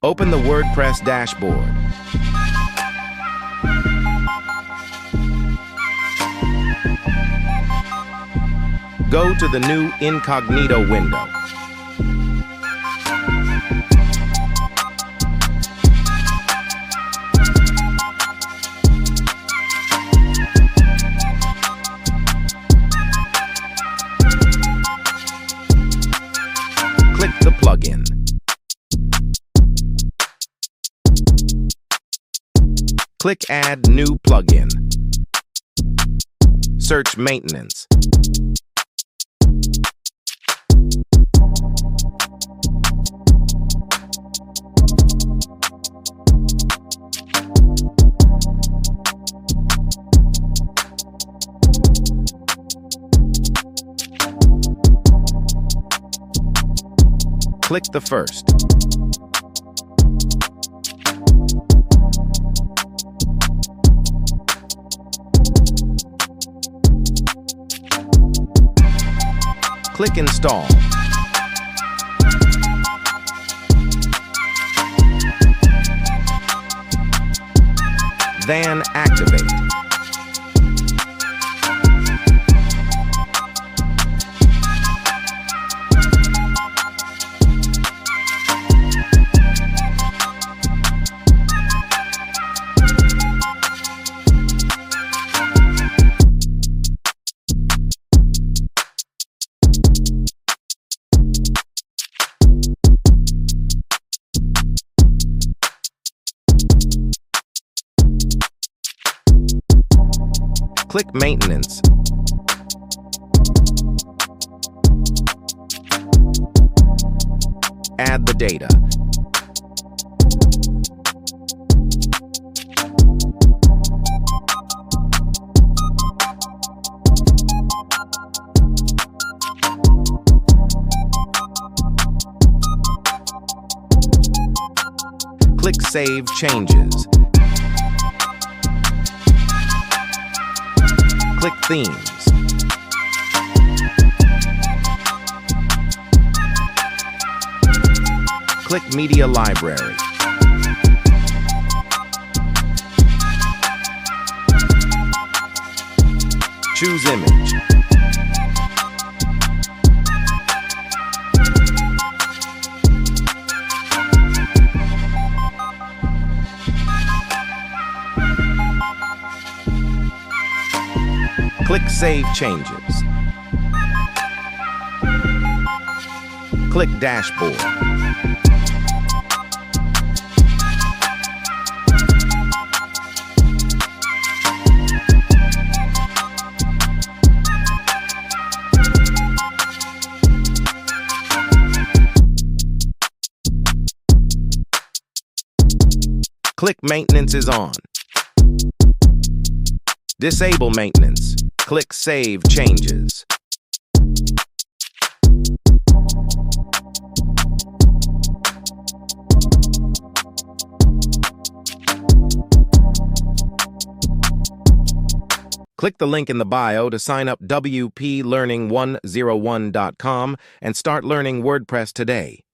Open the WordPress dashboard. Go to the new incognito window. Click the plugin. Click Add New Plugin. Search Maintenance. Click the first. Click Install. Then activate. Click Maintenance. Add the data. Click Save Changes. Click Themes. Click Media Library. Choose Image. Click Save Changes. Click Dashboard. Click Maintenance is on. Disable maintenance. Click Save Changes. Click the link in the bio to sign up WPLearning101.com and start learning WordPress today.